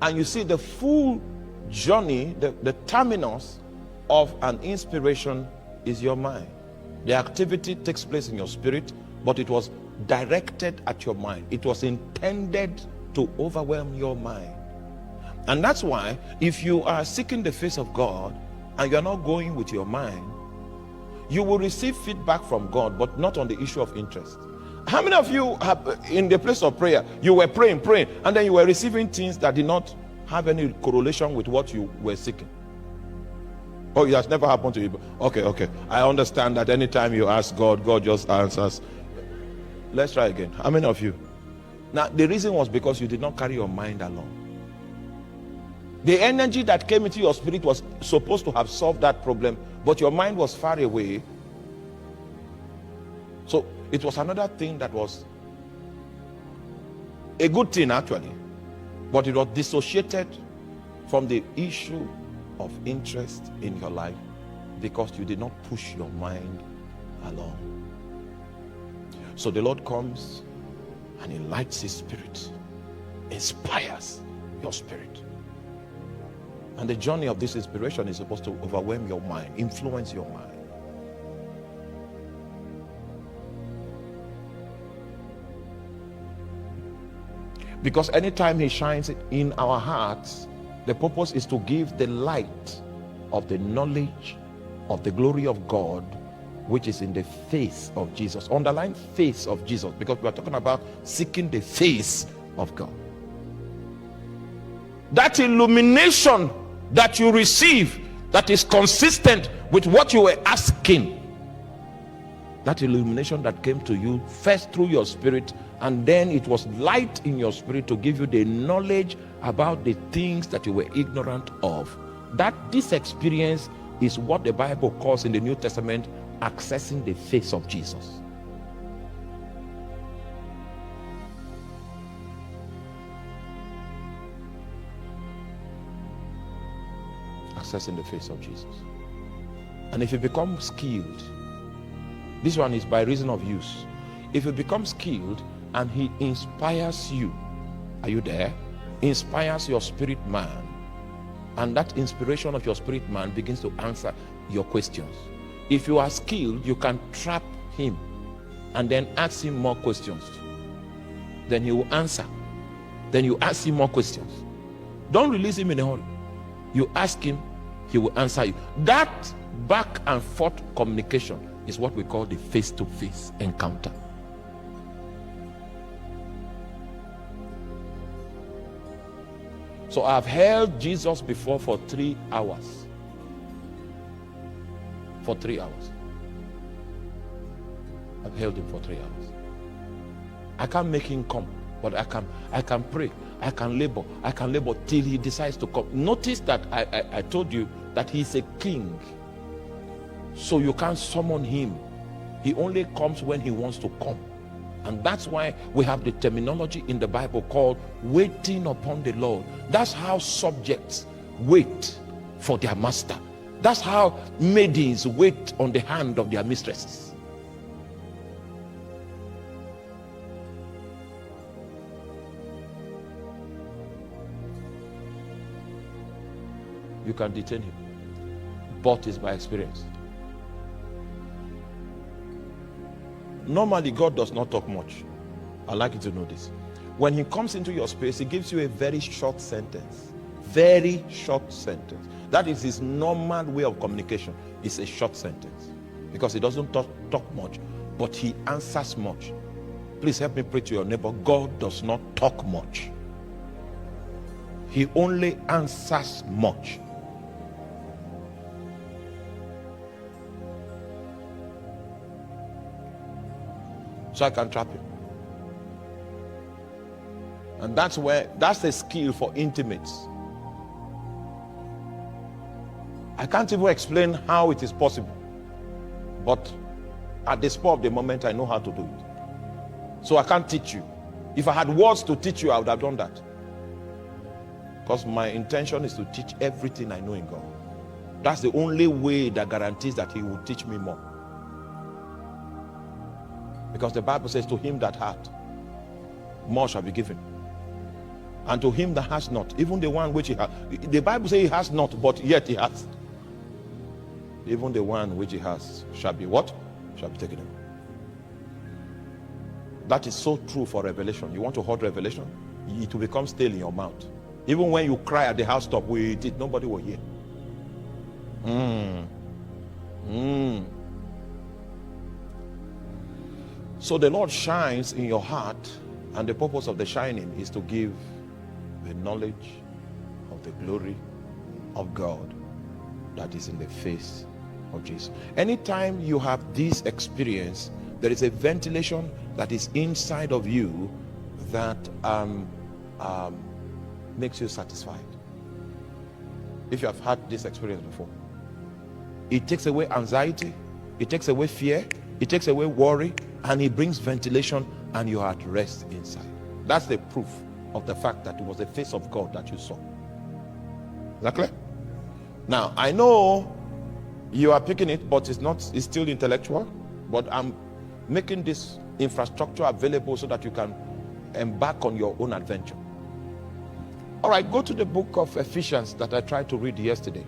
And you see, the full journey, the terminus of an inspiration is your mind. The activity takes place in your spirit, but it was directed at your mind. It was intended to overwhelm your mind. And that's why if you are seeking the face of God and you're not going with your mind, you will receive feedback from God, but not on the issue of interest. How many of you have, in the place of prayer, you were praying, and then you were receiving things that did not have any correlation with what you were seeking? Oh, it has never happened to you. Okay. I understand that anytime you ask God, God just answers. Let's try again. How many of you? Now, the reason was because you did not carry your mind along. The energy that came into your spirit was supposed to have solved that problem, but your mind was far away. So it was another thing that was a good thing actually, but it was dissociated from the issue of interest in your life because you did not push your mind along. So the Lord comes and He lights His spirit, inspires your spirit. And the journey of this inspiration is supposed to overwhelm your mind, influence your mind. Because anytime He shines in our hearts, the purpose is to give the light of the knowledge of the glory of God, which is in the face of Jesus. Underline face of Jesus, because we are talking about seeking the face of God. That illumination that you receive, that is consistent with what you were asking, that illumination that came to you first through your spirit, and then it was light in your spirit to give you the knowledge about the things that you were ignorant of. This experience is what the Bible calls in the New Testament accessing the face of Jesus. Accessing the face of Jesus. And if you become skilled, this one is by reason of use. If you become skilled and He inspires you, are you there? Inspires your spirit man, and that inspiration of your spirit man begins to answer your questions. If you are skilled, you can trap Him and then ask Him more questions. Then He will answer. Then you ask Him more questions. Don't release Him in a hurry. You ask Him, He will answer you. That back and forth communication is what we call the face-to-face encounter. So I've held Jesus before for 3 hours. For 3 hours. I've held Him for 3 hours. I can't make Him come, but I can pray. I can labor till He decides to come. Notice that I told you that He's a king. So you can't summon Him. He only comes when He wants to come. And that's why we have the terminology in the Bible called waiting upon the Lord. That's how subjects wait for their master. That's how maidens wait on the hand of their mistresses. You can detain Him, but it's by experience. Normally, God does not talk much. I'd like you to know this. When He comes into your space, He gives you a very short sentence. Very short sentence. That is His normal way of communication. It's a short sentence. Because He doesn't talk much, but He answers much. Please help me pray to your neighbor. God does not talk much. He only answers much. So I can trap Him. And that's a skill for intimates. I can't even explain how it is possible. But at the spur of the moment, I know how to do it. So I can't teach you. If I had words to teach you, I would have done that. Because my intention is to teach everything I know in God. That's the only way that guarantees that He will teach me more. Because the Bible says, to him that hath, more shall be given. And to him that has not, even the one which he has. The Bible says he has not, but yet he has. Even the one which he has shall be what? Shall be taken away. That is so true for revelation. You want to hold revelation? It will become stale in your mouth. Even when you cry at the housetop, we did, nobody will hear. So the Lord shines in your heart, and the purpose of the shining is to give the knowledge of the glory of God that is in the face of Jesus. Anytime you have this experience, there is a ventilation that is inside of you that makes you satisfied. If you have had this experience before, it takes away anxiety, it takes away fear, it takes away worry, and it brings ventilation, and you are at rest inside. That's the proof of the fact that it was the face of God that you saw. Is that clear? Now, I know you are picking it, but it's still intellectual, but I'm making this infrastructure available so that you can embark on your own adventure. All right, go to the book of Ephesians that I tried to read yesterday.